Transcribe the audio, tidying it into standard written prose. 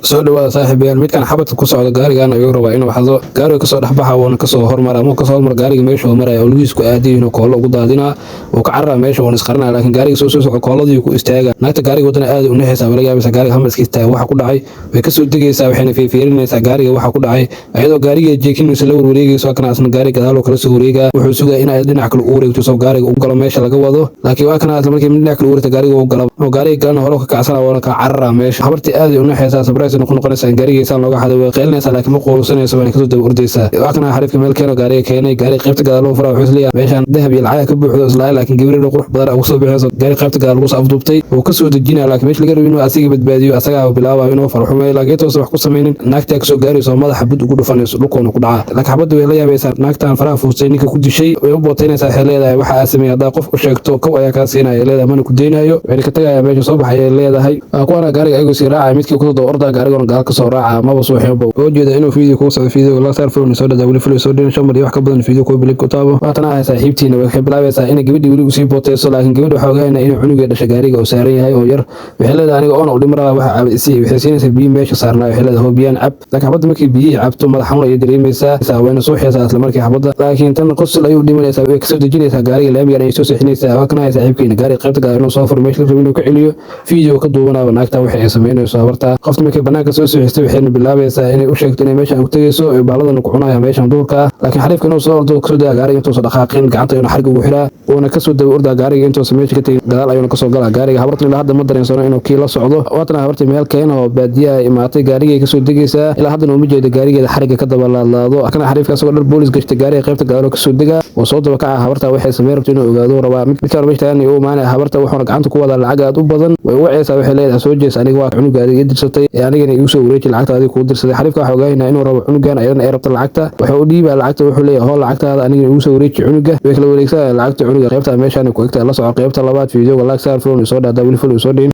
soo dhawaada saaxiibayaal midkan xabadka ku socda gaarigan ayuu rabaa inuu xado gaariga kasoo dhexbaxa wuuna kasoo hormara ama kasoo hormar gaariga meesha uu maraya oo lugiisku aadiyo inuu koolo ugu daadinaa uu ka carraa meesha wuuna isqarinaya laakiin gaariga soo socda kooladii ku istaaga naagta gaariga wadana aad u nexaysaa wala yaabaysa gaariga hamalska istaaga waxa ku dhacay way kasoo degaysaa waxayna fiirinaysaa gaariga waxa ku dhacay iyadoo gaariga jeekinaysa la warwareegayso kana asna gaariga gadaal kala soo wareegaa wuxuu sugaa in ay dhinac kale u wareegto soo gaariga u galo meesha laga wado laakiin waa kana asla markii dhinac kale u wareegto gaariga uu galo oo gaariga galana hore ka kacsana wuuna ka carraa meesha habartii aad u nexaysaa surprise noqonaysaa gaarigiisa looga xaday way qeelinaysaa laakiin ma qoorsanayso way kasoo daba ordaysaa waa kana xariifka meel keeno gaariga keenay gaariga qaybta gadaal loo furaa wuxuu leeyahay meeshan dahab iyo lacag ka buuxdo isla laakiin gabadha qurux badan ugu soo bixiyso gaariga qaybta gadaal lagu soo afduubtay oo ka soo dejinaya laakiin meesha laga rabo inuu asiga badbaadiyo asaga bilaabay inuu farxumeeyo laakiin toos wax ku sameeynin naagta ka soo gaarayso madaxa bud ugu dhufanayso dhulkoona ku dhaca laakiin xabadu way la yaabaysaa naagtan faraha fuustay ninka ku dishay way u bootaynaysaa waxay leedahay waxa aad sameeyay hadaa qof u sheegto kow ayaa kaa siinaya leedahay mana ku deynayo way ka tagayaa meesha soo baxay leedahay kuwana gaariga ayuu sii raacay midkii ku soo orda gaariga gaal ka soo raaca maba soo xeebo oo jeeda inuu fiideo ku soo fiideo la saar film soo wali film soo dhin shamar wax ka badan fiideo ku bilib ku taabo waatana ay saaxiibtiina way bilaabaysaa in gabadhii wali u sii bootayso laakiin gabadhu waxa ogaanay inuu cunuga dhashay gaariga oo saaran yahay oo yar waxay leedahay aniga oo dhimara waxa waxay siinaysaa biyo meesha saarnaa waxay leedahay hobiyaan cab laakiin xabada markii biyo cabto madax xanuun ay dareemaysaa wayna soo xiyaasaa isla markii xabada laakiin tan qosol ayuu dhimanaysaa way kasoo dejinaysaa gaariga laamiga ay soo sixinaysaa waa kana ay saaxiibkeena gaariga qaybta gaariga inuu soo furo meesha la rabo inuu ka celiyo fiideo ka duubanaa naagta waxay ay sameynayso habarta qofta markii banaanka soo sixistay waxay bilaabaysaa inay u sheegto inay meesha u tagayso ee baaladan ku cunaya meeshan duurka laakiin xariifka inuu soo ordo kasoo daa gaariga intuu soo dhaqaaqin gacanta inuu xariga ugu xiraa uuna kasoo daba ordaa gaariga intuu meesha ka tagay gadaal ayuuna kasoo galaa gaariga habarta ilaa hadda ma dareensano inuu kii la socdo waatana habarta meel keena oo baadiya ay imaatay gaariga kasoo degaysaa ilaa haddana uma jeedo gaarigeeda xariga ka daba laadlaado kana xariifka asagoo dhar boolis gashta gaariga qaybta gadaal kasoo degaa oo soo daba kaca habarta waxay sameyn rabto inuu ogaado rabaa midkaan meesha taagan uu maana habarta wuxuuna gacanta ku wadaa lacag aad u badan way u wacaysaa waxay leedahay soo jees aniga waa cunugaada ii dirsatay ee anigana igu soo wareeji lacagta adiga kuu dirsaday xariifka waxa ogaanayna inuu rabo cunugan ayadana ay rabto lacagta waxa uu dhiibaa lacagta wuxuu leeyahay hoo lacagtaada anigana igu soo wareeji cunuga way kala wareegsaa lacagta cunuga qaybta meeshan ku xigta la soco qaybta labaad fiideo laag saar film soo dhaada wali film soo dhin